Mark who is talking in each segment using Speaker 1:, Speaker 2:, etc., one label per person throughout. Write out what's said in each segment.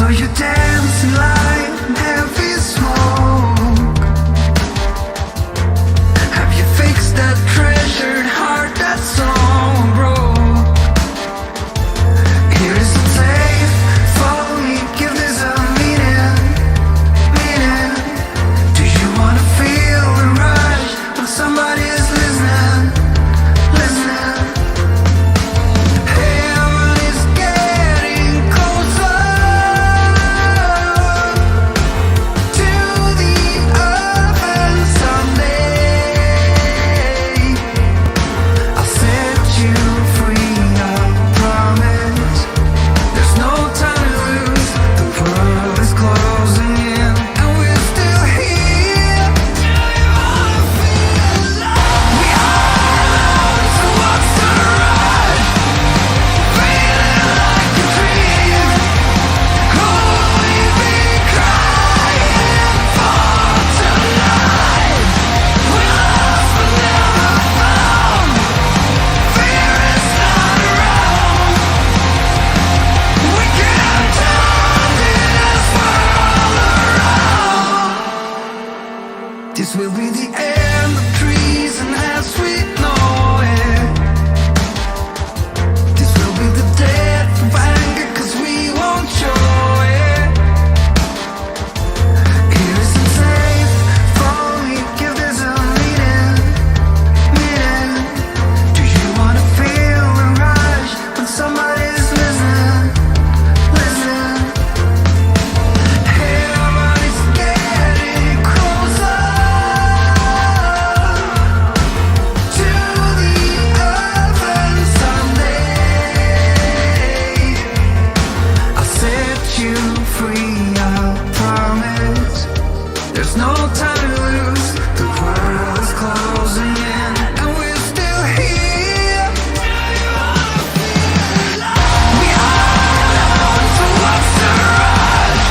Speaker 1: So you dance in light and heavy smoke. Have you fixed that treasured heart that's so broke? Here is a tape, follow me, give this a meaning. Do you wanna feel the rush when somebody is listening? Heaven is getting closer to the earth, and someday I'll set you free, I promise. There's no time to lose, the world is closing in, and we're still here. Do you wanna feel alive? We are so what's the rush? Feeling like a dream. Who we've been crying for tonight. We lost but never found. Fear is not around. We can't turn this world around. This will be the end of treason as we know it. This will be the death of anger, 'cause we won't show it. Here isn't safe, follow me, give this a meaning. Do you wanna feel the rush when somebody's listening? Heaven is getting closer to the earth, and someday I'll set you free, I promise. There's no time to lose, the world is closing in, and we're still here. Do you wanna feel alive? We are alone, so what's the rush?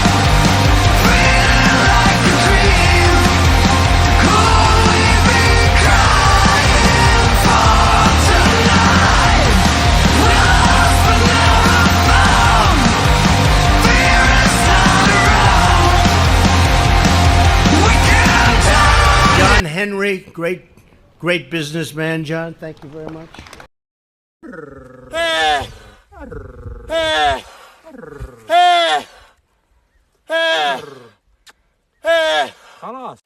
Speaker 1: Feeling like a dream. Who we've been crying for tonight. We lost but never found. Fear is not around. We can't die.
Speaker 2: John Henry, great businessman, John. Thank you very much.
Speaker 3: خلاص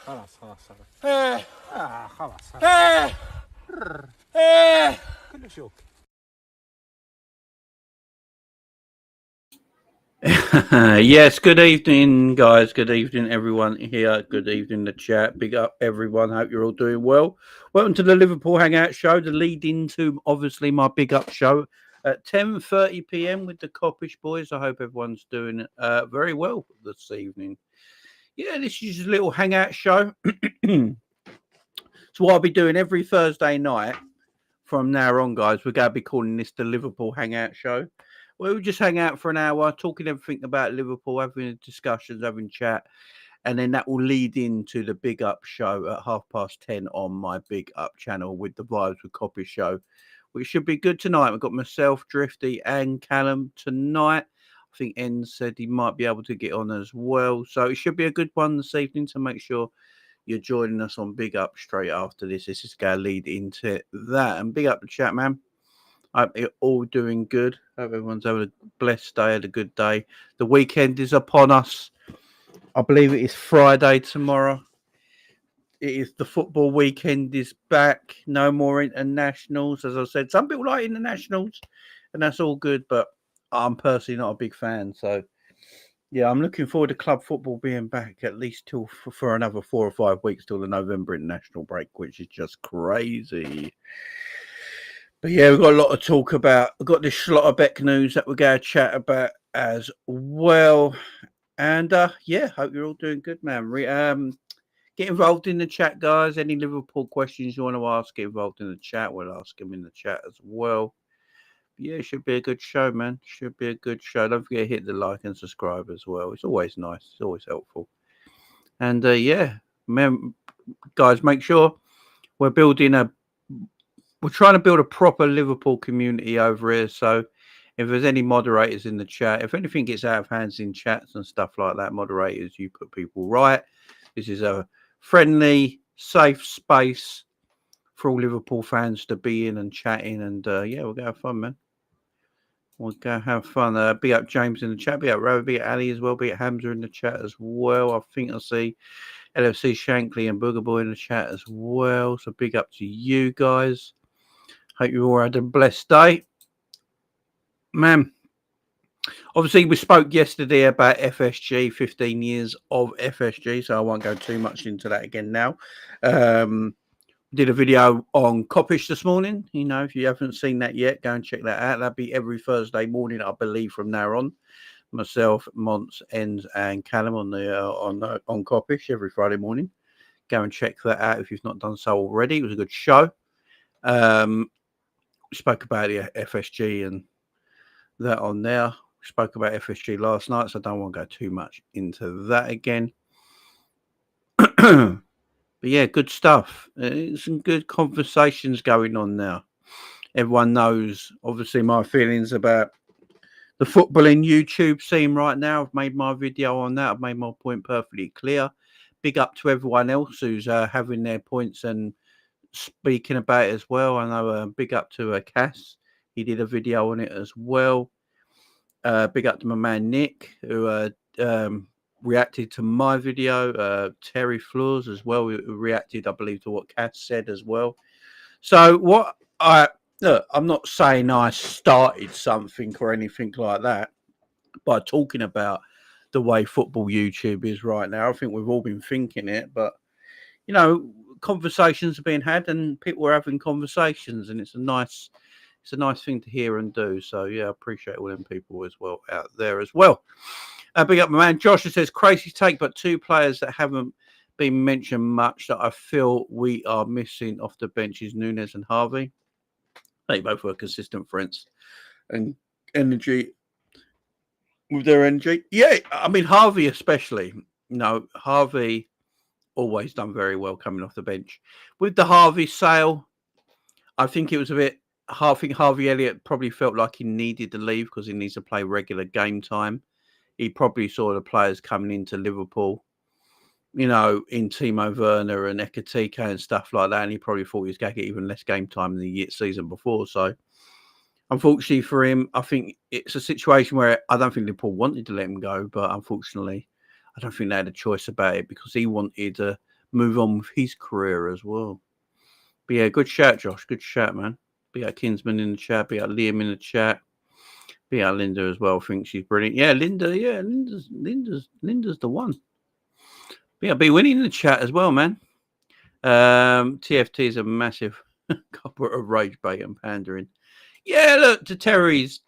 Speaker 3: كلش اوكي.
Speaker 4: Yes, good evening, guys. Good evening, everyone here. Good evening, the chat. Big up, everyone. Hope you're all doing well. Welcome to the Liverpool Hangout Show, the lead into, obviously, my Big Up show at 10:30 p.m. with the Coppish Boys. I hope everyone's doing very well this evening. Yeah, this is just a little hangout show. So what I'll be doing every Thursday night from now on, guys, we're going to be calling this the Liverpool Hangout Show. We'll just hang out for an hour, talking everything about Liverpool, having discussions, having chat, and then that will lead into the Big Up show at 10:30 on my Big Up channel with the Vibes with Copy show, which should be good tonight. We've got myself, Drifty, and Callum tonight. I think En said he might be able to get on as well. So it should be a good one this evening, so make sure you're joining us on Big Up straight after this. This is going to lead into that. And big up the chat, man. I hope you're all doing good. Hope everyone's having a blessed day, had a good day. The weekend is upon us. I believe it is Friday tomorrow. It is the football weekend is back. No more internationals. As I said, some people like internationals, and that's all good, but I'm personally not a big fan. So, yeah, I'm looking forward to club football being back at least till for another 4 or 5 weeks till the November international break, which is just crazy. But yeah, we've got a lot to talk about. We've got this Schlotterbeck news that we're going to chat about as well. And yeah, hope you're all doing good, man. Get involved in the chat, guys. Any Liverpool questions you want to ask, get involved in the chat. We'll ask them in the chat as well. Yeah, it should be a good show, man. Should be a good show. Don't forget to hit the like and subscribe as well. It's always nice. It's always helpful. And yeah, guys, make sure we're trying to build a proper Liverpool community over here. So If there's any moderators in the chat, if anything gets out of hands in chats and stuff like that, moderators, you put people right. This is a friendly, safe space for all Liverpool fans to be in and chatting. And yeah, we'll go have fun, man. We'll go have fun. Be up James in the chat, be up Rover, be up Ali as well, be up Hamza in the chat as well. I think I see LFC Shankly and Booger Boy in the chat as well. So big up to you guys. Hope you all had a blessed day. Man, obviously we spoke yesterday about FSG, 15 years of FSG, so I won't go too much into that again now. Did a video on Coppish this morning. You know, if you haven't seen that yet, go and check that out. That'll be every Thursday morning, I believe, from now on. Myself, Mons, Enz, and Callum on Coppish every Friday morning. Go and check that out if you've not done so already. It was a good show. We spoke about the FSG and that on there. We spoke about FSG last night, so I don't want to go too much into that again. But yeah, good stuff. Some good conversations going on now. Everyone knows, obviously, my feelings about the footballing YouTube scene right now. I've made my video on that. I've made my point perfectly clear. Big up to everyone else who's having their points and speaking about it as well. I know big up to Cass. He did a video on it as well. Big up to my man Nick, who reacted to my video. Terry Floors as well, who reacted, I believe, to what Cass said as well. So what I'm not saying I started something or anything like that by talking about the way football YouTube is right now. I think we've all been thinking it, but you know, conversations are being had and people are having conversations, and it's a nice thing to hear and do. So yeah, I appreciate all them people as well out there as well. Big up my man Josh, who says crazy take, but two players that haven't been mentioned much that I feel we are missing off the bench is Nunes and Harvey. They both were consistent friends and energy with their energy. Yeah, I mean Harvey especially. You know, Harvey always done very well coming off the bench. With the Harvey sale, I think it was a bit. I think Harvey Elliott probably felt like he needed to leave because he needs to play regular game time. He probably saw the players coming into Liverpool, you know, in Timo Werner and Ekatike and stuff like that, and he probably thought he was going to get even less game time than the season before. So, unfortunately for him, I think it's a situation where I don't think Liverpool wanted to let him go, but unfortunately, I don't think they had a choice about it because he wanted to move on with his career as well. But yeah, good shout, Josh. Good shout, man. Be out Kinsman in the chat. Be out Liam in the chat. Be out Linda as well. I think she's brilliant. Yeah, Linda. Yeah, Linda's the one. Yeah, be winning in the chat as well, man. TFT is a massive culprit of rage bait and pandering. Yeah, look to Terry's.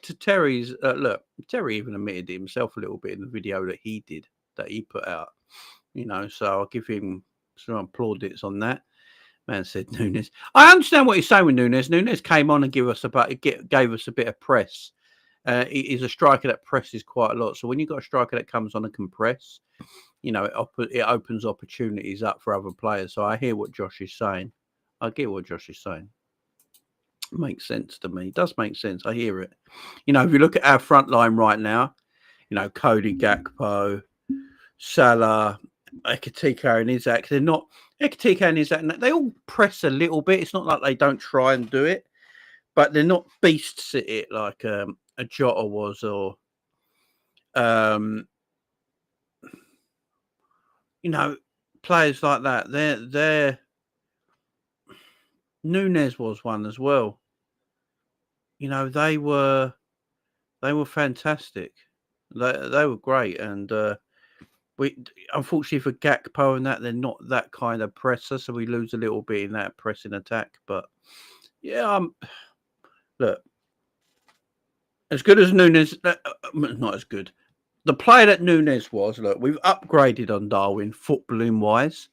Speaker 4: Look, Terry even admitted it himself a little bit in the video that he did, that he put out. You know, so I'll give him some plaudits on that. Man said Nunes. I understand what he's saying with Nunes. Nunes came on and gave us a bit of press. He's a striker that presses quite a lot. So when you've got a striker that comes on and can press, you know, it opens opportunities up for other players. So I hear what Josh is saying. I get what Josh is saying. It makes sense to me. It does make sense. I hear it. You know, if you look at our front line right now, you know, Cody Gakpo, Salah, Ekatike and Isaac, they're not Ekatike and Isaac, they all press a little bit. It's not like they don't try and do it, but they're not beasts at it like a Jota was, or you know, players like that. They're Nunes was one as well. You know, they were fantastic. They were great, and we unfortunately for Gakpo and that, they're not that kind of presser, so we lose a little bit in that pressing attack. But yeah, look, as good as Nunes, not as good. The player that Nunes was, look, we've upgraded on Darwin footballing wise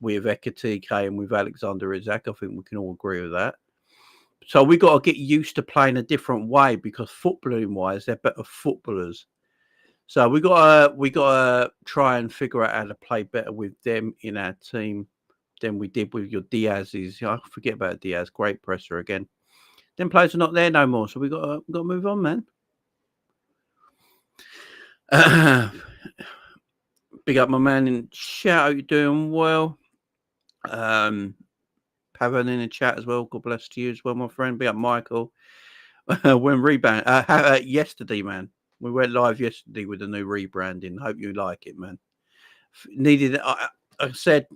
Speaker 4: with Ekatike and with Alexander Isak. I think we can all agree with that. So we got to get used to playing a different way because footballing wise, they're better footballers. So we got to try and figure out how to play better with them in our team than we did with your Diaz's. I forget about Diaz, great presser again. Them players are not there no more, so we got to move on, man. Big up my man in chat. Hope you're doing well. Pavan in the chat as well. God bless to you as well, my friend. Big up Michael. When rebrand yesterday, man. We went live yesterday with the new rebranding. Hope you like it, man. Needed. I said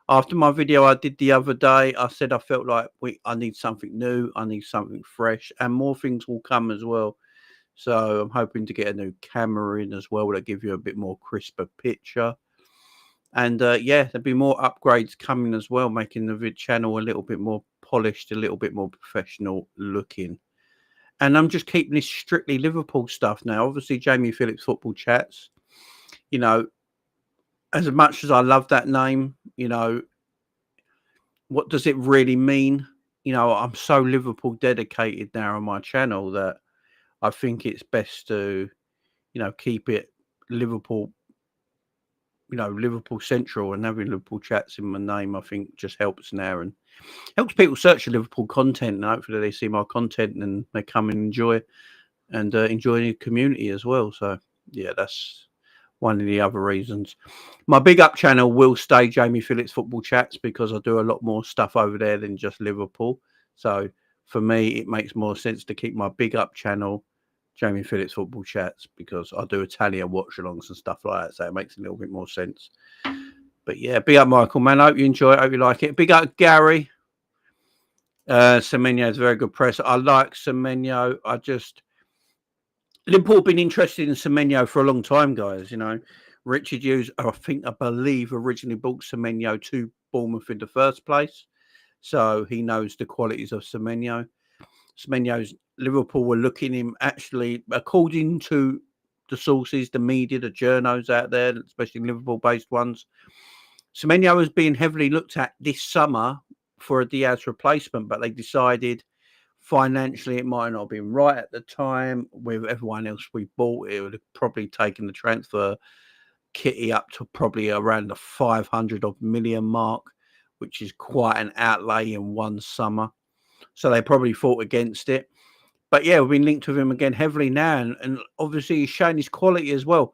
Speaker 4: after my video I did the other day, I said I felt like I need something new. I need something fresh, and more things will come as well. So I'm hoping to get a new camera in as well that give you a bit more crisper picture. And yeah, there'll be more upgrades coming as well, making the vid channel a little bit more polished, a little bit more professional looking. And I'm just keeping this strictly Liverpool stuff now. Obviously, Jamie Phillips Football Chats, you know, as much as I love that name, you know, what does it really mean? You know, I'm so Liverpool dedicated now on my channel that I think it's best to, you know, keep it Liverpool, you know, Liverpool Central, and having Liverpool Chats in my name, I think just helps now and helps people search for Liverpool content. And hopefully they see my content and they come and enjoy the community as well. So yeah, that's one of the other reasons. My big up channel will stay Jamie Phillips Football Chats because I do a lot more stuff over there than just Liverpool. So for me, it makes more sense to keep my big up channel Jamie Phillips Football Chats because I do Italian watch-alongs and stuff like that, so it makes a little bit more sense. But yeah, big up Michael, man. I hope you enjoy it. I hope you like it. Big up Gary. Semenyo is very good press. I like Semenyo. Liverpool have been interested in Semenyo for a long time, guys. You know, Richard Hughes, I believe, originally bought Semenyo to Bournemouth in the first place. So he knows the qualities of Semenyo. Semenyo's Liverpool were looking him actually, according to the sources, the media, the journos out there, especially Liverpool-based ones. Semenyo was being heavily looked at this summer for a Diaz replacement, but they decided financially it might not have been right at the time. With everyone else we bought, it would have probably taken the transfer kitty up to probably around the 500 million mark, which is quite an outlay in one summer. So they probably fought against it. But yeah, we've been linked with him again heavily now. And obviously he's shown his quality as well.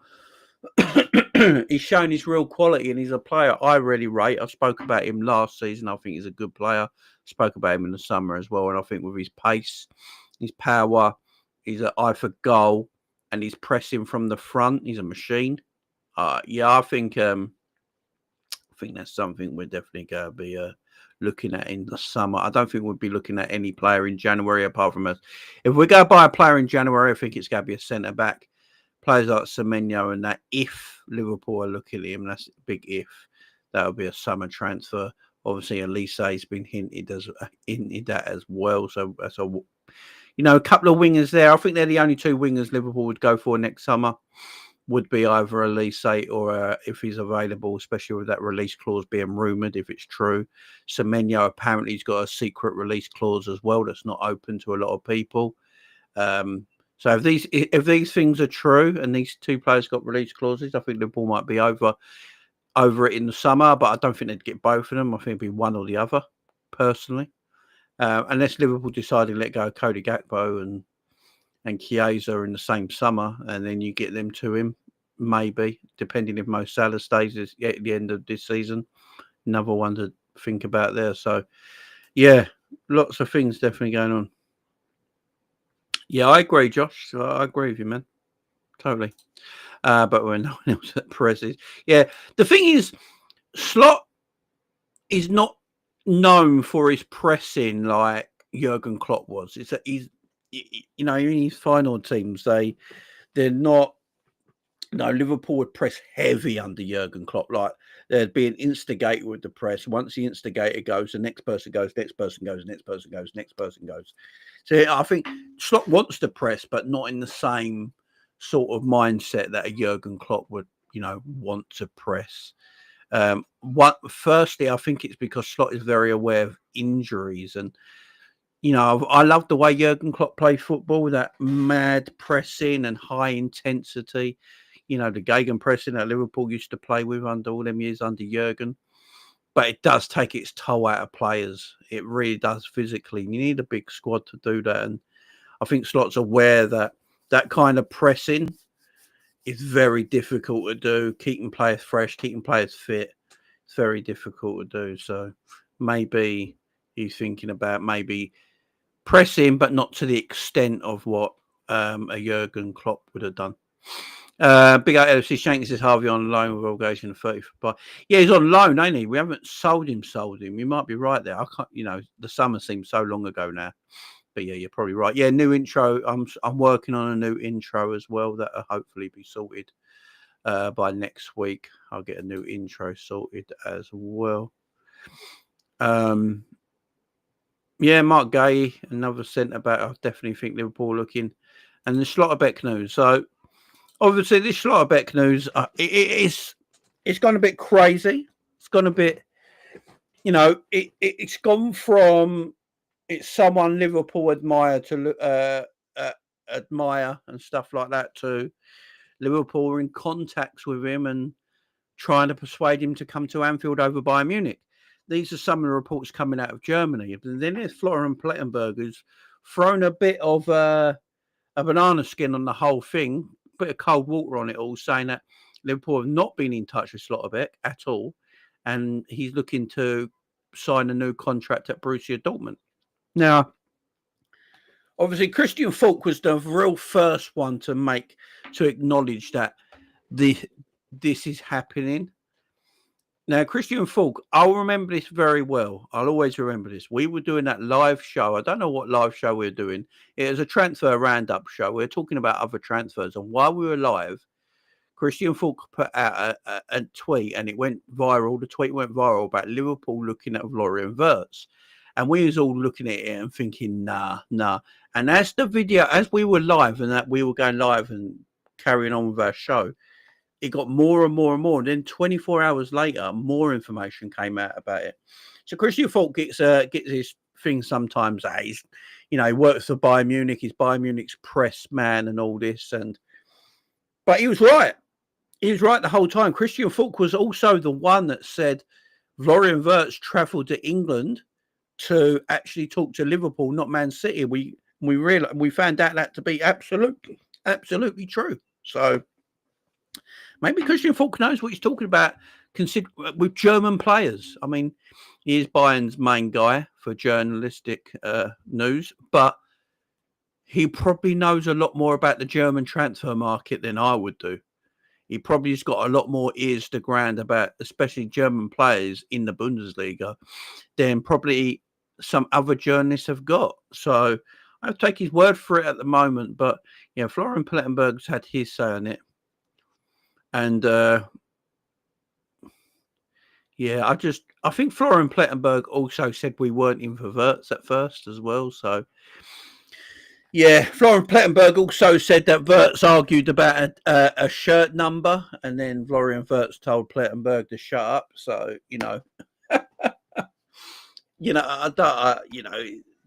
Speaker 4: He's shown his real quality, and he's a player I really rate. I spoke about him last season. I think he's a good player. Spoke about him in the summer as well. And I think with his pace, his power, his eye for goal, and his pressing from the front, he's a machine. Yeah, I think that's something we're definitely going to be looking at in the summer. I don't think we'll be looking at any player in January apart from us. If we go buy a player in January, I think it's going to be a centre back. Players like Semenyo and that. If Liverpool are looking at him, that's a big if. That will be a summer transfer. Obviously, Elise has been hinted at as well. So that's a couple of wingers there. I think they're the only two wingers Liverpool would go for next summer. Would be either Elise or if he's available, especially with that release clause being rumoured, if it's true. Semenyo apparently he's got a secret release clause as well that's not open to a lot of people. So if these things are true and these two players got release clauses, I think Liverpool might be over it in the summer, but I don't think they'd get both of them. I think it'd be one or the other, personally. Unless Liverpool decided to let go of Cody Gakpo and Chiesa in the same summer, and then you get them to him, maybe, depending if Mo Salah stays at the end of this season. Another one to think about there. So, yeah, lots of things definitely going on. Yeah, I agree, Josh. I agree with you, man. Totally. But when no one else that presses. Yeah, the thing is, Slot is not known for his pressing like Jurgen Klopp was. He's in his final teams, they're not. No, Liverpool would press heavy under Jurgen Klopp. Like there'd be an instigator with the press. Once the instigator goes, the next person goes, next person goes, next person goes, next person goes. So I think Slot wants to press, but not in the same sort of mindset that a Jurgen Klopp would, want to press. Firstly, I think it's because Slot is very aware of injuries, and I love the way Jurgen Klopp played football with that mad pressing and high intensity. The gegenpressing that Liverpool used to play with under all them years under Jurgen. But it does take its toll out of players. It really does physically. You need a big squad to do that. And I think Slot's aware that that kind of pressing is very difficult to do. Keeping players fresh, keeping players fit, it's very difficult to do. So maybe he's thinking about maybe pressing, but not to the extent of what a Jurgen Klopp would have done. Big out LFC Shanks says Harvey on loan with obligation of 30 for buy. Yeah, he's on loan, ain't he? We haven't sold him. You might be right there. I can't, the summer seems so long ago now. But yeah, you're probably right. Yeah, new intro. I'm working on a new intro as well that'll hopefully be sorted by next week. I'll get a new intro sorted as well. Yeah, Mark Gay, another centre back. I definitely think Liverpool looking, and the Schlotterbeck news. So obviously, this Schlotterbeck news, it's gone a bit crazy. It's gone a bit, it's gone from it's someone Liverpool admire to admire and stuff like that to Liverpool are in contacts with him and trying to persuade him to come to Anfield over Bayern Munich. These are some of the reports coming out of Germany. And then there's Florian Plettenberg, who's thrown a bit of a banana skin on the whole thing, a bit of cold water on it all, saying that Liverpool have not been in touch with Schlotterbeck at all. And he's looking to sign a new contract at Borussia Dortmund. Now, obviously, Christian Falk was the real first one to acknowledge that this is happening. Now, Christian Falk, I'll remember this very well. I'll always remember this. We were doing that live show. I don't know what live show we were doing. It was a transfer roundup show. We were talking about other transfers. And while we were live, Christian Falk put out a tweet and it went viral. The tweet went viral about Liverpool looking at Florian Wirtz. And we was all looking at it and thinking, nah. And as we were live and that we were going live and carrying on with our show, it got more and more and more. And then 24 hours later, more information came out about it. So Christian Falk gets his thing sometimes. He's, he works for Bayern Munich. He's Bayern Munich's press man and all this. But he was right. He was right the whole time. Christian Falk was also the one that said Florian Wirtz travelled to England to actually talk to Liverpool, not Man City. We found out that to be absolutely true. So maybe Christian Falk knows what he's talking about. With German players. I mean, he is Bayern's main guy for journalistic news, but he probably knows a lot more about the German transfer market than I would do. He probably has got a lot more ears to ground about, especially German players in the Bundesliga, than probably some other journalists have got. So I'll take his word for it at the moment. But yeah, Florian Plettenberg's had his say on it. And I think Florian Plettenberg also said we weren't in for Wirtz at first as well. So yeah, Florian Plettenberg also said that Wirtz argued about a shirt number, and then Florian Wirtz told Plettenberg to shut up. So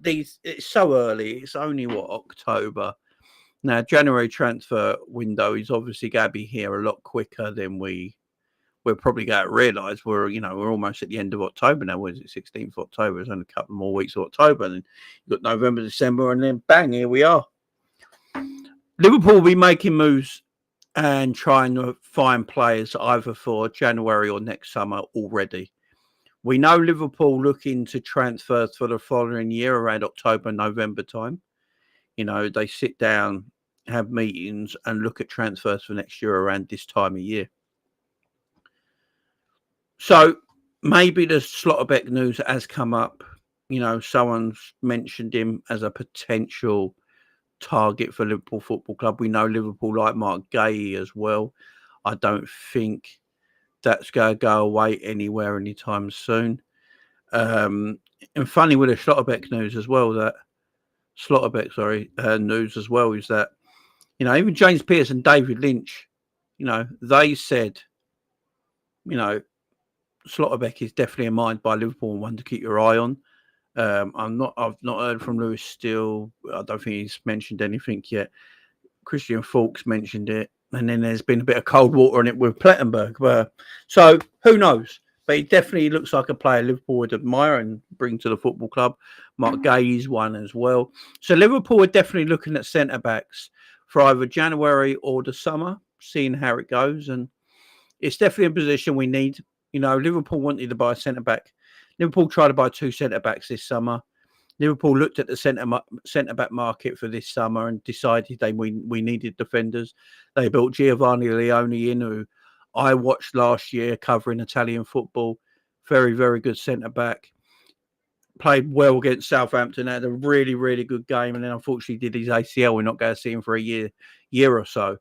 Speaker 4: it's so early. It's only October now. January transfer window is obviously going to be here a lot quicker than we're probably going to realise. We're almost at the end of October now. What is it, 16th of October? It's only a couple more weeks of October. And then you've got November, December, and then bang, here we are. Liverpool will be making moves and trying to find players either for January or next summer already. We know Liverpool looking to transfers for the following year around October, November time. They sit down, have meetings, and look at transfers for next year around this time of year. So maybe the Schlotterbeck news has come up. Someone's mentioned him as a potential target for Liverpool Football Club. We know Liverpool like Mark Gay as well. I don't think that's going to go away anywhere anytime soon. And funny with the Schlotterbeck news as well, news as well, is that, even James Pearce and David Lynch, they said, Schlotterbeck is definitely a mind by Liverpool and one to keep your eye on. I've not heard from Lewis Steele. I don't think he's mentioned anything yet. Christian Falk's mentioned it, and then there's been a bit of cold water on it with Plettenberg. So who knows? But he definitely looks like a player Liverpool would admire and bring to the football club. Mark Gay is one as well. So Liverpool are definitely looking at centre backs for either January or the summer. seeing how it goes, and it's definitely a position we need. You know, Liverpool wanted to buy a centre back. Liverpool tried to buy 2 centre backs this summer. Liverpool looked at the centre back market for this summer and decided we needed defenders. They built Giovanni Leone in, who I watched last year covering Italian football. Very, very good centre back. Played well against Southampton. Had a really, really good game, and then unfortunately did his ACL. We're not going to see him for a year or so.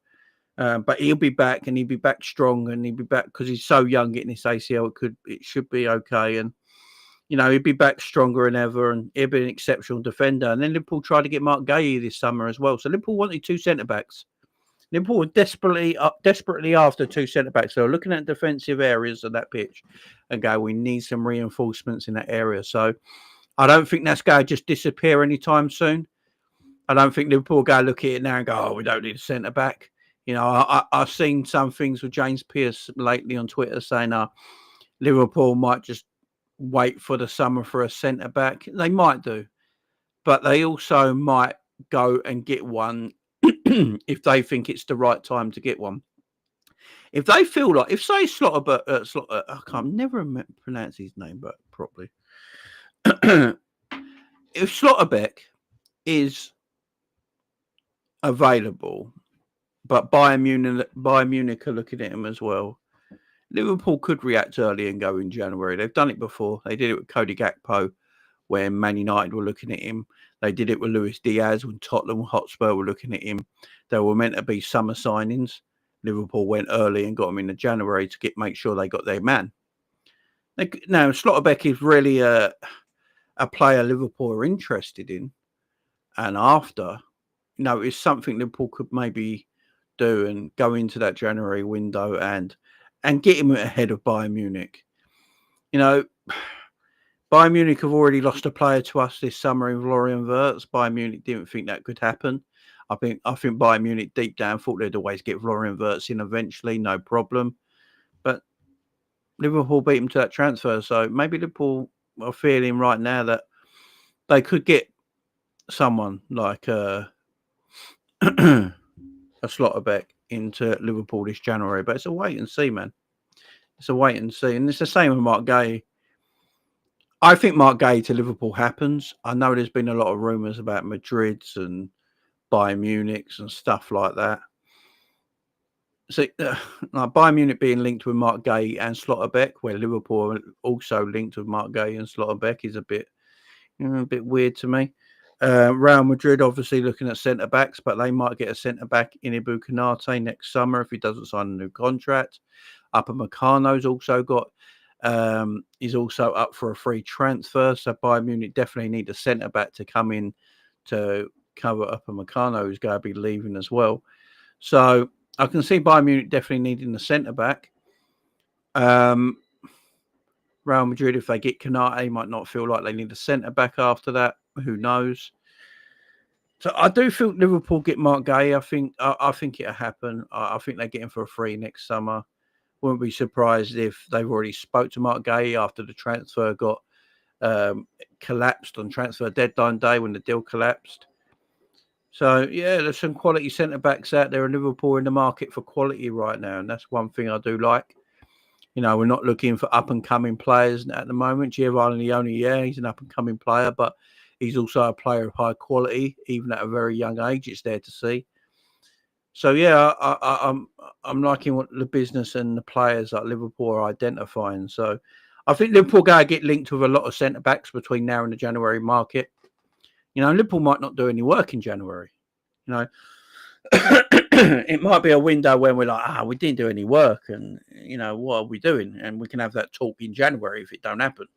Speaker 4: But he'll be back, and he'll be back strong, and he'll be back because he's so young. Getting his ACL, it should be okay, and you know he'll be back stronger than ever, and he'll be an exceptional defender. And then Liverpool tried to get Mark Gay this summer as well. So Liverpool wanted 2 centre backs. Liverpool were desperately after 2 centre backs. So looking at defensive areas of that pitch, and go, we need some reinforcements in that area. So I don't think that's going to just disappear anytime soon. I don't think Liverpool go look at it now and go, oh, we don't need a centre back. You know, I've seen some things with James Pearce lately on Twitter saying Liverpool might just wait for the summer for a centre back. They might do, but they also might go and get one if they think it's the right time to get one. If they feel like, if say Schlotterbeck, I can't never pronounce his name but properly. If Schlotterbeck is available, but Bayern Munich are looking at him as well, Liverpool could react early and go in January. They've done it before. They did it with Cody Gakpo when Man United were looking at him. They did it with Luis Diaz when Tottenham Hotspur were looking at him. They were meant to be summer signings. Liverpool went early and got him in January to make sure they got their man. Now, Schlotterbeck is really a player Liverpool are interested in. And after, you know, it's something Liverpool could maybe do and go into that January window and get him ahead of Bayern Munich. You know, Bayern Munich have already lost a player to us this summer in Florian Wirtz. Bayern Munich didn't think that could happen. I think Bayern Munich deep down thought they'd always get Florian Wirtz in eventually, no problem. But Liverpool beat him to that transfer. So maybe Liverpool are feeling right now that they could get someone like a Schlotterbeck into Liverpool this January. But it's a wait and see, man. It's a wait and see. And it's the same with Mark Gay. I think Mark Gay to Liverpool happens. I know there's been a lot of rumours about Madrid's and Bayern Munich's and stuff like that. So, like Bayern Munich being linked with Mark Gay and Schlotterbeck, where Liverpool are also linked with Mark Gay and Schlotterbeck, is a bit weird to me. Real Madrid obviously looking at centre backs, but they might get a centre back in Konate next summer if he doesn't sign a new contract. Upamecano's also got is also up for a free transfer, so Bayern Munich definitely need a centre back to come in to cover Upamecano, who's going to be leaving as well. So I can see Bayern Munich definitely needing a centre back. Real Madrid, if they get Konate, might not feel like they need a centre back after that. Who knows? So I do think Liverpool get Mark Gay. I think it'll happen. I think they get him for a free next summer. Wouldn't be surprised if they've already spoke to Mark Gay after the transfer got collapsed on transfer deadline day when the deal collapsed. So, yeah, there's some quality centre-backs out there in Liverpool in the market for quality right now, and that's one thing I do like. You know, we're not looking for up-and-coming players at the moment. Giovanni Leone, yeah, he's an up-and-coming player, but he's also a player of high quality, even at a very young age. It's there to see. So, yeah, I'm liking what the business and the players at Liverpool are identifying. So, I think Liverpool going to get linked with a lot of centre-backs between now and the January market. You know, Liverpool might not do any work in January. You know, it might be a window when we're like, we didn't do any work, and you know, what are we doing? And we can have that talk in January if it don't happen.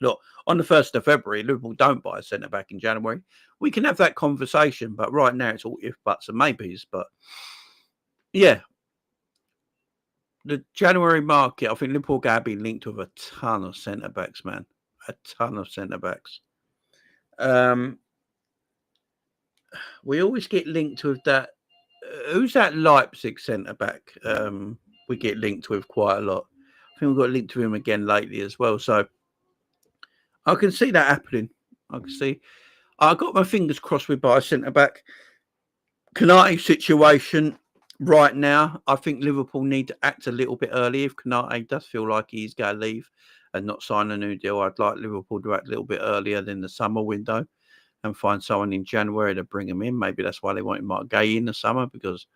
Speaker 4: Look, on the 1st of February, Liverpool don't buy a centre back in January. We can have that conversation, but right now it's all if, buts, and maybes. But yeah, the January market, I think Liverpool going to be linked with a ton of centre backs, man, a ton of centre backs. We always get linked with that. Who's that Leipzig centre back? We get linked with quite a lot. I think we've got linked to him again lately as well. So I can see that happening. I can see. I got my fingers crossed with by a centre back. Konate situation right now, I think Liverpool need to act a little bit early. If Konate does feel like he's going to leave and not sign a new deal, I'd like Liverpool to act a little bit earlier than the summer window and find someone in January to bring him in. Maybe that's why they wanted Mark Gay in the summer, because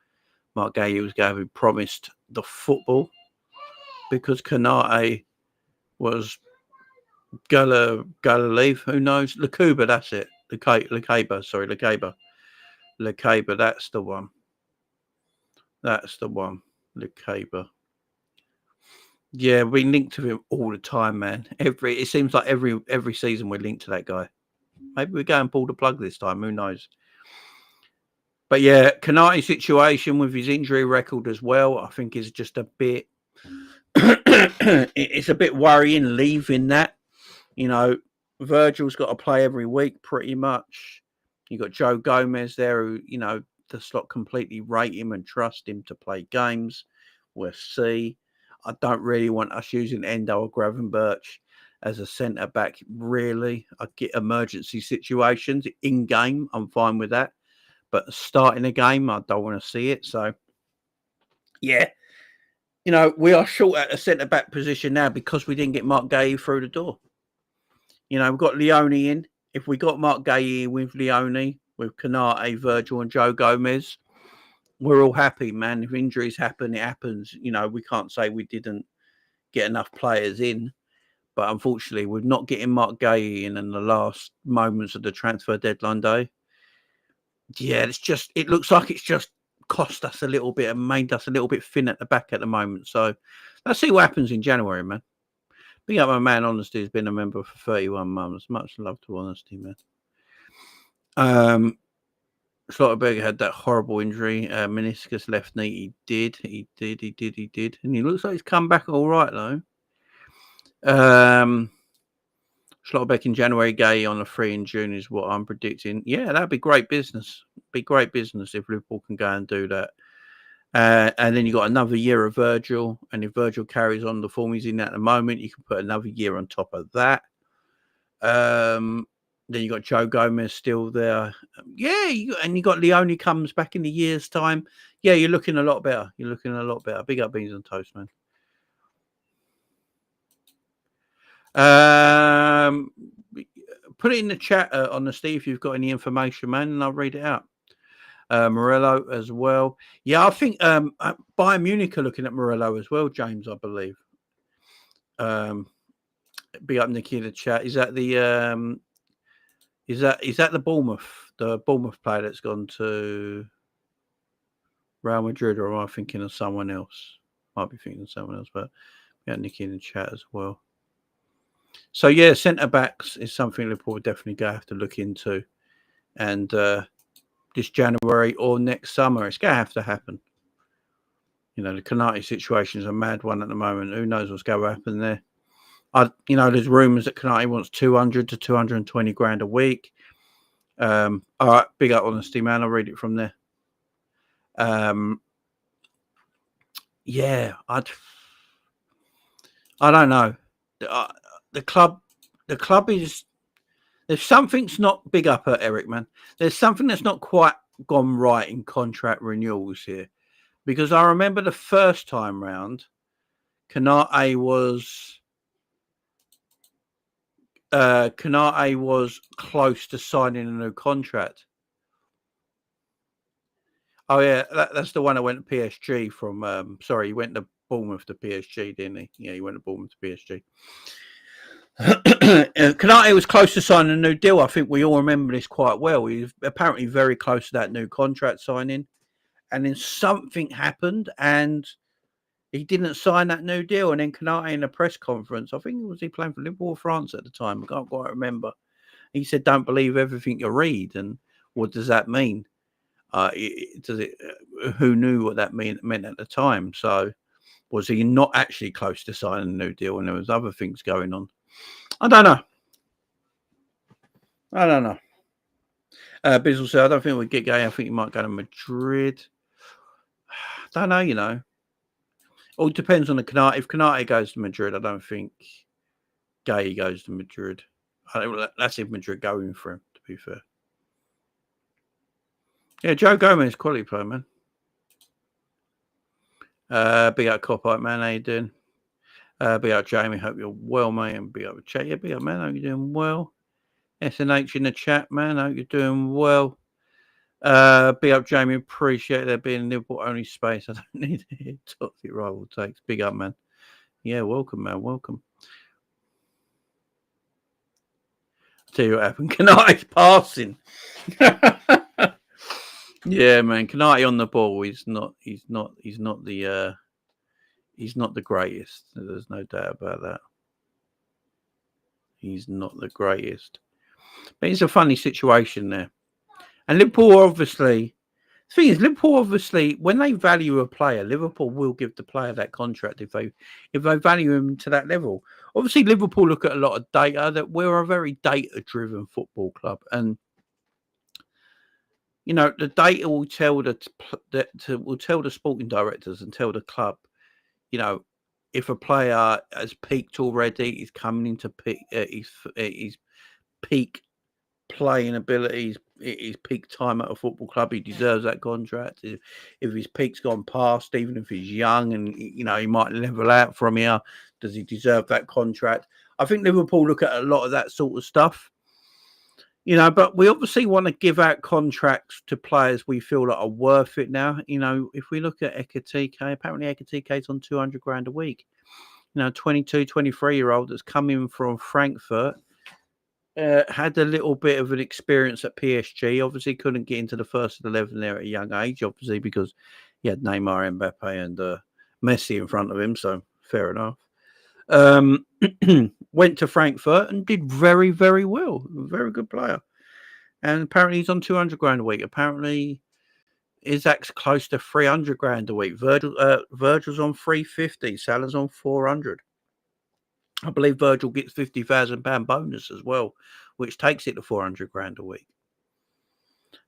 Speaker 4: Mark Gay was going to be promised the football, because Konate was going to leave. Who knows? Lakuba, that's it. Lakaba, that's the one. That's the one. Lakaba. Yeah, we link to him all the time, man. It seems like every season we're linked to that guy. Maybe we go and pull the plug this time. Who knows? But yeah, Konate's situation with his injury record as well, I think is just a bit. It's a bit worrying leaving that. You know, Virgil's got to play every week pretty much. You got Joe Gomez there, who the slot completely rate him and trust him to play games. We'll see. I don't really want us using Endo or Gravenberch as a centre back. Really, I get emergency situations in game. I'm fine with that, but starting a game, I don't want to see it. So, yeah, we are short at a centre back position now because we didn't get Mark Gay through the door. We've got Leone in. If we got Mark Gay in with Leone, with Konate, Virgil, and Joe Gomez, we're all happy, man. If injuries happen, it happens. We can't say we didn't get enough players in. But unfortunately, we're not getting Mark Gay in the last moments of the transfer deadline day. Yeah, it looks like it's just cost us a little bit and made us a little bit thin at the back at the moment. So let's see what happens in January, man. Big up my man, Honesty, has been a member for 31 months. Much love to Honesty, man. Schlotterbeck had that horrible injury, meniscus left knee. He did. And he looks like he's come back all right, though. Schlotterbeck in January, Gay on a free in June is what I'm predicting. Yeah, that'd be great business. Be great business if Liverpool can go and do that. And then you got another year of Virgil, and if Virgil carries on the form he's in at the moment, you can put another year on top of that. Then you got Joe Gomez still there. Yeah, and you got Leone comes back in a year's time. Yeah, you're looking a lot better. Big up Beans and Toast, man. Put it in the chat, Honesty, if you've got any information, man, and I'll read it out. Morello as well. Yeah, I think Bayern Munich are looking at Morello as well, James, I believe. Big up Nicky in the chat. Is that the is that the Bournemouth player that's gone to Real Madrid, or am I thinking of someone else? Might be thinking of someone else, but we got Nicky in the chat as well. So yeah, centre backs is something Liverpool would definitely going to have to look into, and this January or next summer, it's going to have to happen. The Konate situation is a mad one at the moment. Who knows what's going to happen there? There's rumours that Konate wants 200 to 220 grand a week. All right, big up Honesty, man. I'll read it from there. Yeah, I don't know. The club is. There's something's not big up at Eric, man. There's something that's not quite gone right in contract renewals here, because I remember the first time round, Konate was close to signing a new contract. Oh yeah, that's the one that went to PSG from. Sorry, he went to Bournemouth to PSG, didn't he? Yeah, he went to Bournemouth to PSG. Konate was close to signing a new deal. I think we all remember this quite well. He was apparently very close to that new contract signing, and then something happened, and he didn't sign that new deal. And then Konate in a press conference, I think he playing for Liverpool or France at the time. I can't quite remember. He said, "Don't believe everything you read." And what does that mean? Who knew what that meant at the time? So was he not actually close to signing a new deal, and there was other things going on? I don't know. Bizzle said, I don't think we'd get Gay. I think he might go to Madrid. Don't know, All depends on the Konate. If Konate goes to Madrid, I don't think Gay goes to Madrid. That's if Madrid going for him, to be fair. Yeah, Joe Gomez, quality player, man. Big up Copite, man. How you doing? Big up Jamie. Hope you're well, mate. And big up chat. Yeah, big up, man. Hope you're doing well. SNH in the chat, man. Hope you're doing well. Big up Jamie. Appreciate there being a Liverpool only space. I don't need to hear toxic rival takes. Big up, man. Yeah, welcome, man. Welcome. Tell you what happened. Konate's passing. Yeah, man. Konate on the ball. He's not the greatest. There's no doubt about that. He's not the greatest. But it's a funny situation there. And Liverpool obviously, the thing is, Liverpool obviously, when they value a player, Liverpool will give the player that contract if they value him to that level. Obviously, Liverpool look at a lot of data. That we're a very data-driven football club, and you know the data will tell the sporting directors and tell the club, you know, if a player has peaked already, he's coming into peak, his peak playing abilities, his peak time at a football club, he deserves that contract. If his peak's gone past, even if he's young and you know he might level out from here, does he deserve that contract? I think Liverpool look at a lot of that sort of stuff, you know. But we obviously want to give out contracts to players we feel that are worth it now. You know, if we look at Ekatike, apparently Ekatike's on 200 grand a week. You know, 22, 23-year-old that's come in from Frankfurt. Had a little bit of an experience at PSG. Obviously, couldn't get into the first 11 there at a young age, obviously, because he had Neymar, Mbappe, and Messi in front of him. So, fair enough. Went to Frankfurt and did very, very well. Very good player. And apparently, he's on 200 grand a week. Apparently, Isaac's close to 300 grand a week. Virgil's on 350. Salah's on 400. I believe Virgil gets £50,000 bonus as well, which takes it to 400 grand a week.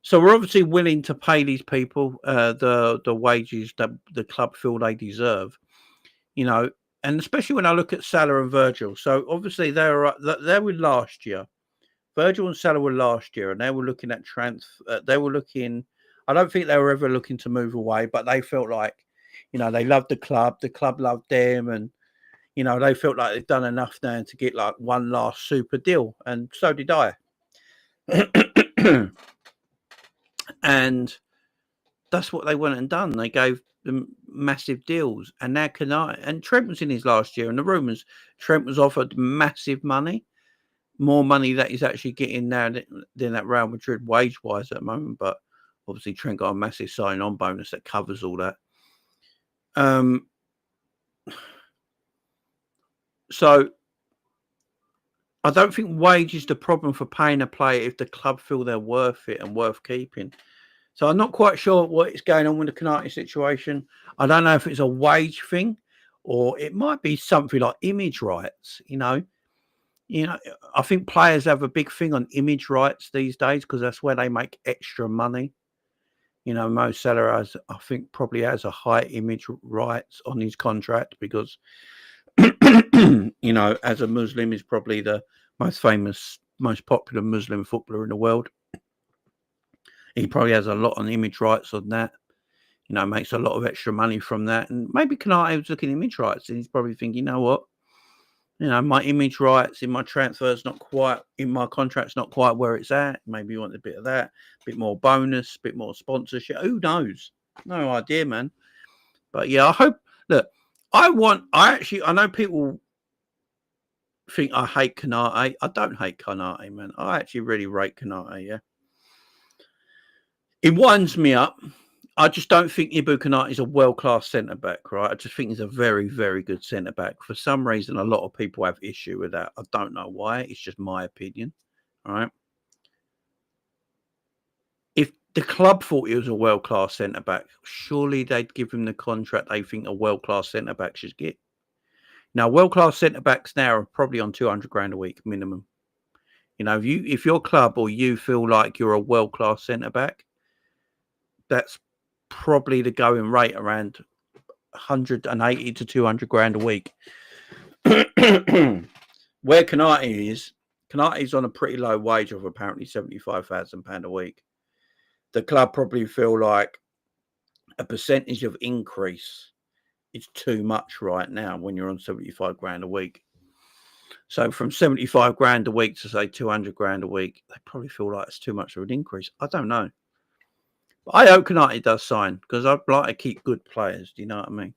Speaker 4: So we're obviously willing to pay these people the wages that the club feel they deserve, you know, and especially when I look at Salah and Virgil. So obviously they were last year. Virgil and Salah were last year, and they were looking at they were looking. I don't think they were ever looking to move away, but they felt like, you know, they loved the club loved them, and you know, they felt like they've done enough now to get like one last super deal. And so did I. And that's what they went and done. They gave them massive deals. And now Konate, and Trent was in his last year. And the rumours, Trent was offered massive money, more money that he's actually getting now than that Real Madrid wage-wise at the moment. But obviously Trent got a massive sign-on bonus that covers all that. So I don't think wage is the problem for paying a player if the club feel they're worth it and worth keeping. So I'm not quite sure what is going on with the Konate situation. I don't know if it's a wage thing or it might be something like image rights. You know, I think players have a big thing on image rights these days because that's where they make extra money. You know, Mo Salah has, I think, probably has a high image rights on his contract because, you know, as a Muslim, is probably the most famous, most popular Muslim footballer in the world. He probably has a lot on image rights on that. You know, makes a lot of extra money from that. And maybe Konate was looking at image rights and he's probably thinking, you know what? You know, my image rights in my transfer's not quite, in my contract's not quite where it's at. Maybe you want a bit of that, a bit more bonus, a bit more sponsorship. Who knows? No idea, man. But yeah, I hope, look, I know people think I hate Konate. I don't hate Konate, man. I actually really rate Konate, yeah. It winds me up. I just don't think Ibu Konate is a world-class centre-back, right? I just think he's a very, very good centre-back. For some reason, a lot of people have issue with that. I don't know why. It's just my opinion, all right? If the club thought he was a world-class centre-back, surely they'd give him the contract they think a world-class centre-back should get. Now, world-class centre-backs now are probably on 200 grand a week minimum. You know, if your club or you feel like you're a world-class centre-back, that's probably the going rate around 180 to 200 grand a week. Where Konate is on a pretty low wage of apparently £75,000 a week. The club probably feel like a percentage of increase it's too much right now when you're on 75 grand a week. So from 75 grand a week to say 200 grand a week, they probably feel like it's too much of an increase. I don't know. But I hope Konate does sign because I'd like to keep good players. Do you know what I mean?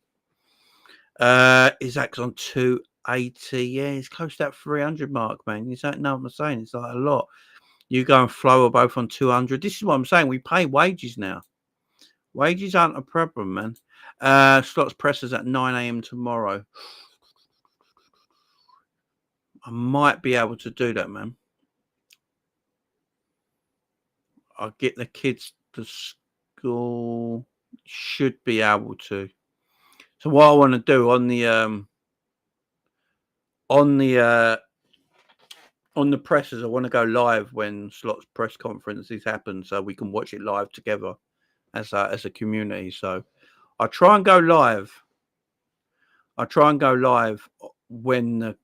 Speaker 4: Isaac's on 280. Yeah, it's close to that 300 mark, man. You don't know what I'm saying? It's like a lot. You go and Flo are both on 200. This is what I'm saying. We pay wages now. Wages aren't a problem, man. Slots presses at 9 a.m. tomorrow. I might be able to do that, man. I'll get the kids to school. Should be able to. So what I want to do on the presses, I want to go live when Slots press conferences happen, so we can watch it live together as a community. So I try and go live. When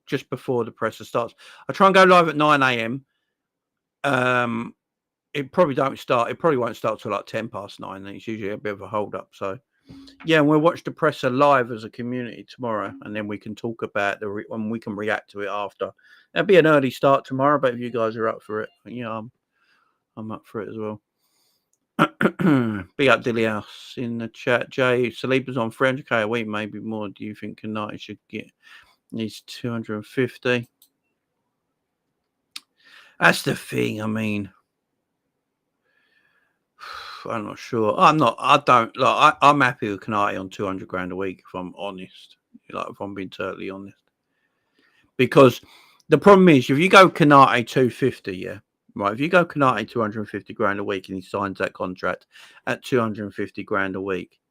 Speaker 4: just before the presser starts. I try and go live at 9 a.m. It probably don't start. It probably won't start till like 10 past 9. And it's usually a bit of a hold up. So yeah, we'll watch the presser live as a community tomorrow, and then we can talk about and we can react to it after. It'll be an early start tomorrow, but if you guys are up for it, yeah, I'm up for it as well. Big up Dilly House in the chat. Jay, Saliba's on 300k a week, maybe more. Do you think Konate should get these 250? That's the thing. I mean, I'm not sure. I'm happy with Konate on 200 grand a week, if I'm honest. Like, if I'm being totally honest. Because the problem is, if you go Konate 250, yeah, right. If you go Konate 250 grand a week and he signs that contract at 250 grand a week,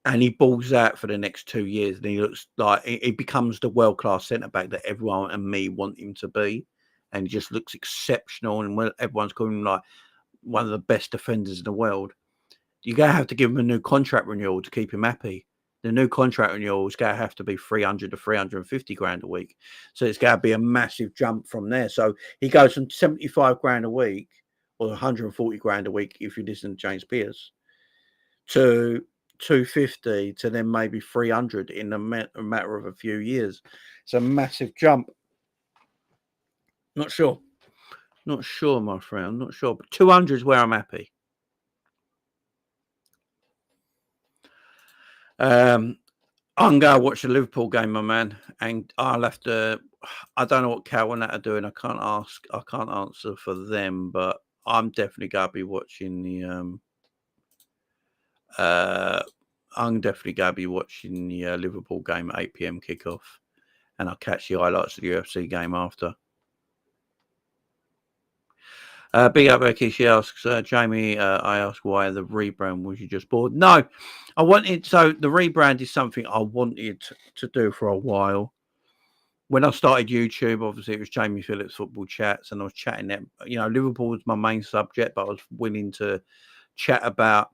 Speaker 4: and he balls out for the next 2 years, and he looks like he becomes the world class centre back that everyone and me want him to be, and he just looks exceptional, and everyone's calling him like one of the best defenders in the world. You're going to have to give him a new contract renewal to keep him happy. The new contract renewal is going to have to be 300 to 350 grand a week. So it's going to be a massive jump from there. So he goes from 75 grand a week, or 140 grand a week if you listen to James Pierce, to 250 to then maybe 300 in a matter of a few years. It's a massive jump. Not sure, my friend. I'm not sure, but 200 is where I'm happy. I'm going to watch the Liverpool game, my man, and I'll have to. I don't know what Konate are doing. I can't answer for them, but I'm definitely going to be watching the. I'm definitely going to be watching the Liverpool game at 8 p.m. kickoff, and I'll catch the highlights of the UFC game after. Big up Becky, she asks, Jamie, I asked why the rebrand, was you just bored? No, I wanted, so the rebrand is something I wanted to do for a while. When I started YouTube, obviously it was Jamie Phillips Football Chats, and I was chatting that, Liverpool was my main subject, but I was willing to chat about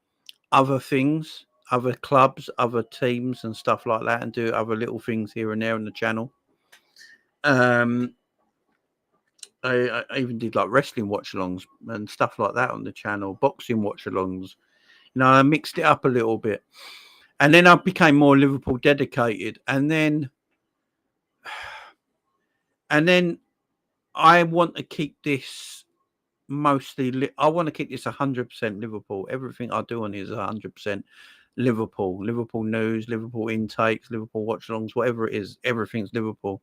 Speaker 4: other things, other clubs, other teams and stuff like that, and do other little things here and there on the channel. I even did like wrestling watch-alongs and stuff like that on the channel, boxing watch-alongs. I mixed it up a little bit, and then I became more Liverpool dedicated, and then I want to keep this mostly. I want to keep this 100% Liverpool. Everything I do on here is 100% Liverpool. Liverpool news, Liverpool intakes, Liverpool watch-alongs, whatever it is. Everything's Liverpool.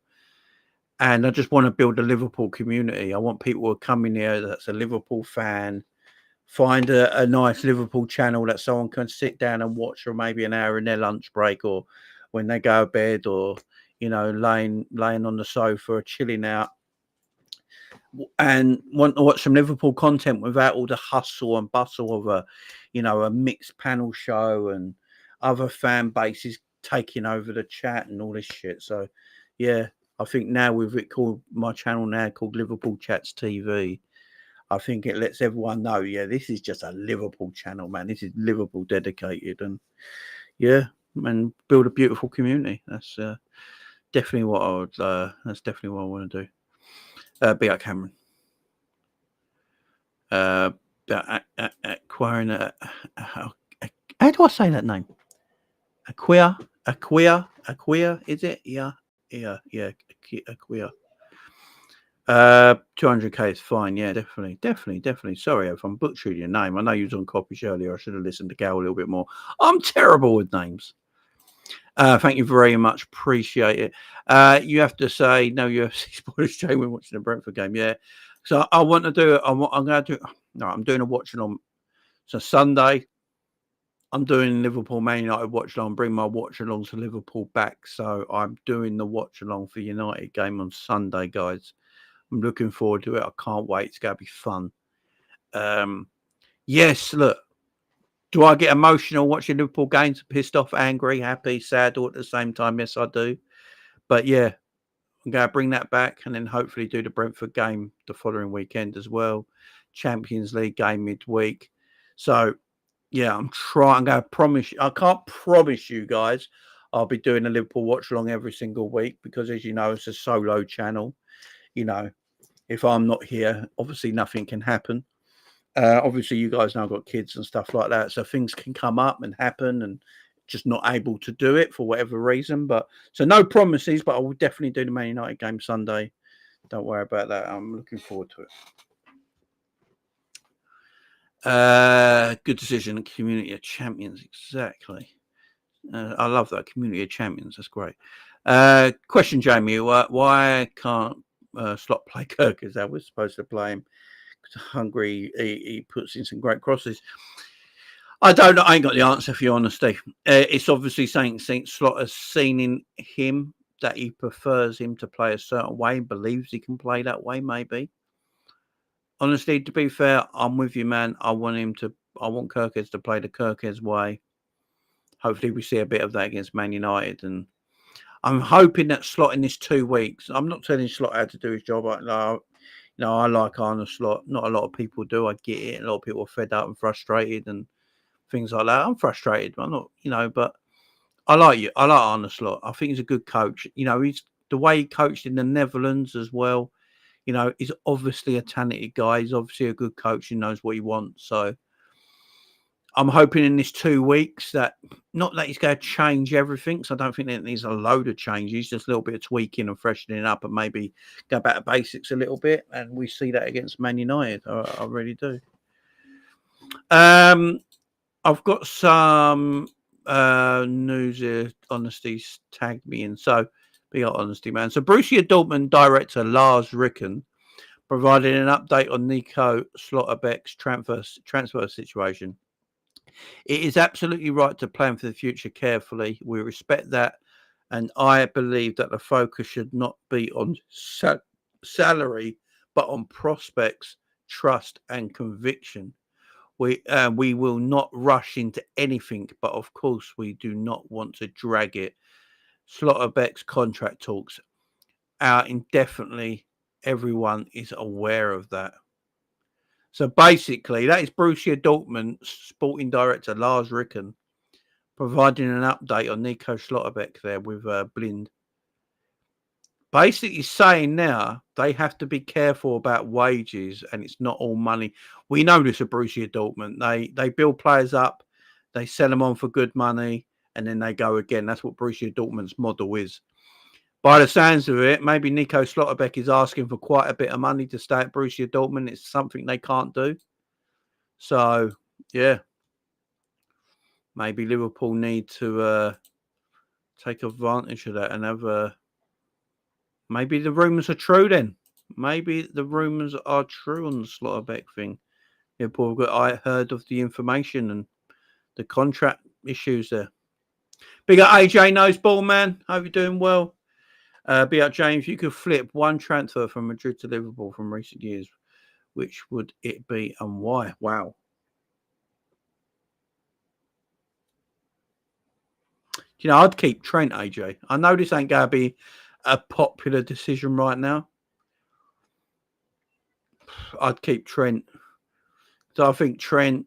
Speaker 4: And I just want to build a Liverpool community. I want people who come in here that's a Liverpool fan, find a nice Liverpool channel that someone can sit down and watch for maybe an hour in their lunch break, or when they go to bed, or, laying on the sofa or chilling out, and want to watch some Liverpool content without all the hustle and bustle of a mixed panel show and other fan bases taking over the chat and all this shit. So, yeah. I think now my channel now called Liverpool Chats TV. I think it lets everyone know, yeah, this is just a Liverpool channel, man. This is Liverpool dedicated, and yeah, and build a beautiful community. That's definitely what I would. That's definitely what I want to do. Be like Cameron. Acquiring how do I say that name? Acquia, is it? Yeah. Acquia. 200k is fine. Yeah, definitely. Sorry if I'm butchering your name. I know you was on copy earlier. I should have listened to Gal a little bit more. I'm terrible with names. Thank you very much. Appreciate it. You have to say no UFC spoilers, Jay, when watching the Brentford game. Yeah. So I want to do it. I'm going to do. No, I'm doing a watching on. So Sunday, I'm doing Liverpool Man United watch along. Bring my watch along to Liverpool back. So I'm doing the watch along for United game on Sunday, guys. I'm looking forward to it. I can't wait. It's going to be fun. Yes, look. Do I get emotional watching Liverpool games? Pissed off, angry, happy, sad all at the same time? Yes, I do. But yeah, I'm going to bring that back and then hopefully do the Brentford game the following weekend as well. Champions League game midweek. So yeah, I'm going to promise you. I can't promise you guys I'll be doing a Liverpool watch along every single week because, as you know, it's a solo channel. You know, if I'm not here, obviously nothing can happen. Obviously, you guys now got kids and stuff like that, so things can come up and happen, and just not able to do it for whatever reason. But so no promises, but I will definitely do the Man United game Sunday. Don't worry about that. I'm looking forward to it. Good decision. Community of champions, exactly. I love that community of champions. That's great. Question, Jamie. Why can't Slot play Kirk as we're supposed to play him? Hungry, he puts in some great crosses. I don't know. I ain't got the answer for your honesty. It's obviously something Slot has seen in him that he prefers him to play a certain way, believes he can play that way, maybe. Honestly, to be fair, I'm with you, man. I want Kirkes to play the Kirkes way. Hopefully we see a bit of that against Man United. And I'm hoping that Slot in this 2 weeks, I'm not telling Slot how to do his job. I like Arne Slot. Not a lot of people do. I get it. A lot of people are fed up and frustrated and things like that. I'm frustrated. I'm not, but I like you. I like Arne Slot. I think he's a good coach. He's the way he coached in the Netherlands as well. He's obviously a talented guy. He's obviously a good coach. He knows what he wants. So I'm hoping in this 2 weeks that not that he's going to change everything. So I don't think that needs a load of changes, just a little bit of tweaking and freshening up and maybe go back to basics a little bit. And we see that against Man United. I really do. I've got some news here. Honesty's tagged me in. So be honesty, man. So Borussia Dortmund director Lars Ricken provided an update on Nico Schlotterbeck's transfer situation. It is absolutely right to plan for the future carefully. We respect that. And I believe that the focus should not be on salary, but on prospects, trust, and conviction. We will not rush into anything, but of course, we do not want to drag it. Schlotterbeck's contract talks out indefinitely. Everyone is aware of that. So basically, that is Borussia Dortmund sporting director Lars Ricken providing an update on Nico Schlotterbeck there with Blind. Basically saying now they have to be careful about wages and it's not all money. We know this at Borussia Dortmund. They build players up, they sell them on for good money, and then they go again. That's what Borussia Dortmund's model is. By the sounds of it, maybe Nico Schlotterbeck is asking for quite a bit of money to stay at Borussia Dortmund. It's something they can't do. So, yeah. Maybe Liverpool need to take advantage of that and have maybe the rumours are true then. Maybe the rumours are true on the Schlotterbeck thing. Liverpool I heard of the information and the contract issues there. Big up AJ Knows Ball, man. Hope you're doing well. Big up James. You could flip one transfer from Madrid to Liverpool from recent years. Which would it be and why? Wow. I'd keep Trent, AJ. I know this ain't going to be a popular decision right now. I'd keep Trent. So I think Trent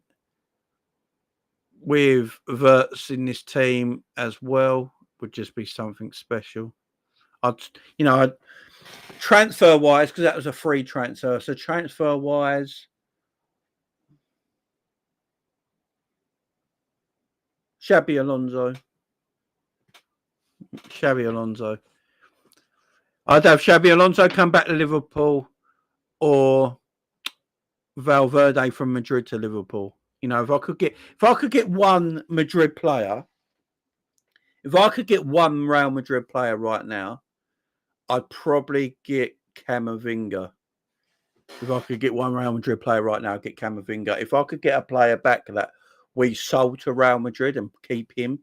Speaker 4: with Verts in this team as well would just be something special. I'd transfer wise, because that was a free transfer. So transfer wise, Xabi Alonso. Xabi Alonso. I'd have Xabi Alonso come back to Liverpool or Valverde from Madrid to Liverpool. You know, if I could get one Madrid player, if I could get one Real Madrid player right now, I'd probably get Camavinga. If I could get one Real Madrid player right now, I'd get Camavinga. If I could get a player back that we sold to Real Madrid and keep him,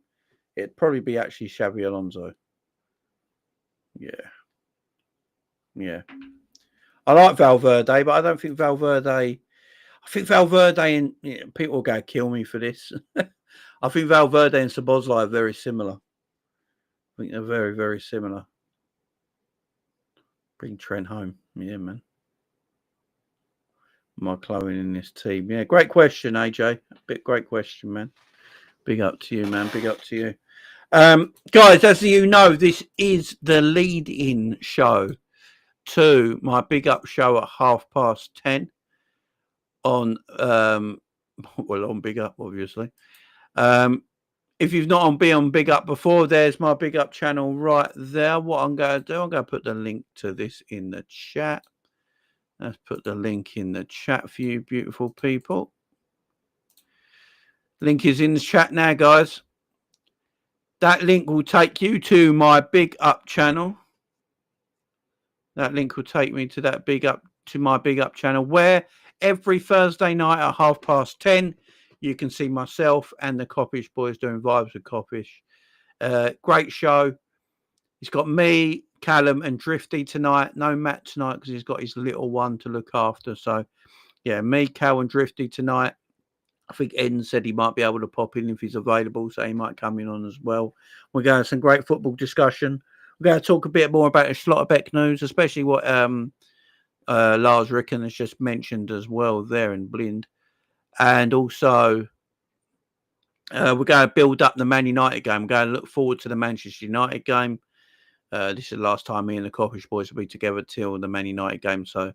Speaker 4: it'd probably be actually Xabi Alonso. Yeah. I like Valverde, but I don't think Valverde. I think Valverde and people will go kill me for this. I think Valverde and Szoboszlai are very similar. I think they're very, very similar. Bring Trent home. Yeah, man. My Chloe in this team. Yeah, great question, AJ. Great question, man. Big up to you, man. Big up to you. Guys, as you know, this is the lead-in show to my big up show at 10:30 on on Big Up, obviously. If you've not been on Big Up before, there's my Big Up channel right there. What I'm going to do, I'm going to put the link to this in the chat. Let's put the link in the chat for you beautiful people. Link is in the chat now, guys. That link will take you to my Big Up channel. That link will take me to my Big Up channel, where every Thursday night at 10:30, you can see myself and the Coppish boys doing Vibes with Coppish. Great show. He's got me, Callum, and Drifty tonight. No Matt tonight because he's got his little one to look after. So, yeah, me, Cal, and Drifty tonight. I think Eden said he might be able to pop in if he's available, so he might come in on as well. We're going to have some great football discussion. We're going to talk a bit more about the Schlotterbeck news, especially what Lars Ricken has just mentioned as well there in Blind. And also, we're going to build up the Man United game. We're going to look forward to the Manchester United game. This is the last time me and the Coppish boys will be together till the Man United game. So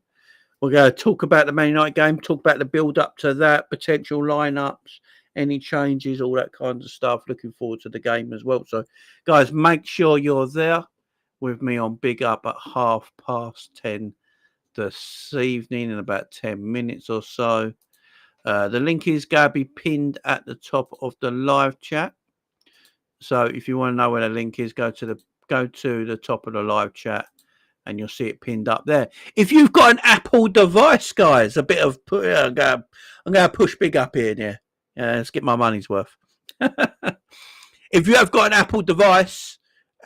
Speaker 4: we're going to talk about the Man United game, talk about the build up to that, potential lineups, any changes, all that kind of stuff. Looking forward to the game as well. So, guys, make sure you're there with me on Big Up at 10:30 this evening in about 10 minutes or so. The link is going to be pinned at the top of the live chat. So if you want to know where the link is, go to the top of the live chat and you'll see it pinned up there. If you've got an Apple device, guys, I'm going to push Big Up here. Yeah, let's get my money's worth. If you have got an Apple device,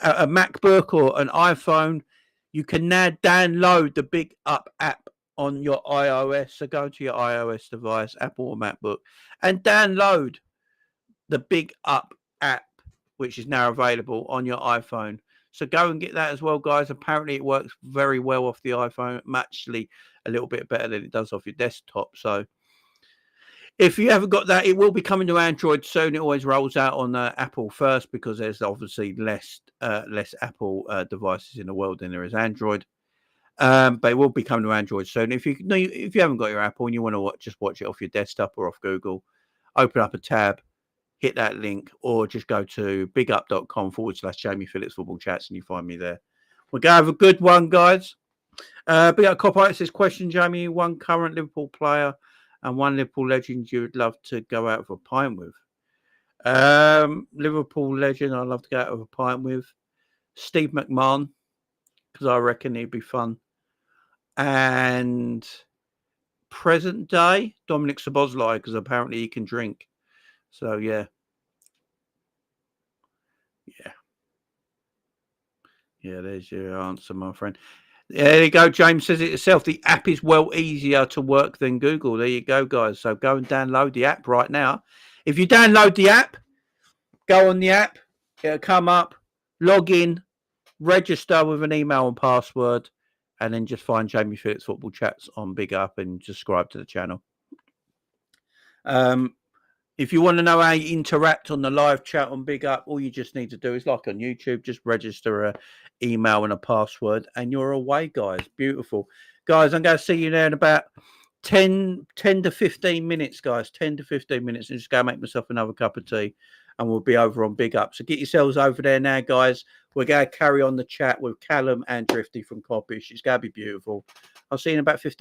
Speaker 4: a MacBook or an iPhone, you can now download the Big Up app on your iOS. So go to your iOS device, Apple or MacBook, and download the Big Up app, which is now available on your iPhone. So go and get that as well, guys. Apparently it works very well off the iPhone, actually a little bit better than it does off your desktop. So if you haven't got that, it will be coming to Android soon. It always rolls out on Apple first because there's obviously less Apple devices in the world than there is Android. But it will be coming to Android soon. If you haven't got your Apple and you want to just watch it off your desktop or off Google, open up a tab, hit that link, or just go to bigup.com/Jamie Phillips Football Chats and you find me there. We're going to have a good one, guys. Big Up Copite says, question, Jamie, one current Liverpool player and one Liverpool legend you would love to go out for a pint with. Liverpool legend I'd love to go out for a pint with. Steve McMahon, because I reckon he'd be fun. And present day, Dominic Szoboszlai, because apparently he can drink. So, yeah. Yeah, there's your answer, my friend. There you go. James says it yourself. The app is well easier to work than Google. There you go, guys. So go and download the app right now. If you download the app, go on the app. It'll come up. Log in. Register with an email and password. And then just find Jamie Phillips Football Chats on Big Up and subscribe to the channel. If you want to know how you interact on the live chat on Big Up, all you just need to do is, like on YouTube, just register an email and a password, and you're away, guys. Beautiful. Guys, I'm going to see you there in about 10 to 15 minutes, guys. 10 to 15 minutes, and just go make myself another cup of tea. and we'll be over on Big Up. So get yourselves over there now, guys. We're going to carry on the chat with Callum and Drifty from Coppish. It's going to be beautiful. I'll see you in about 15.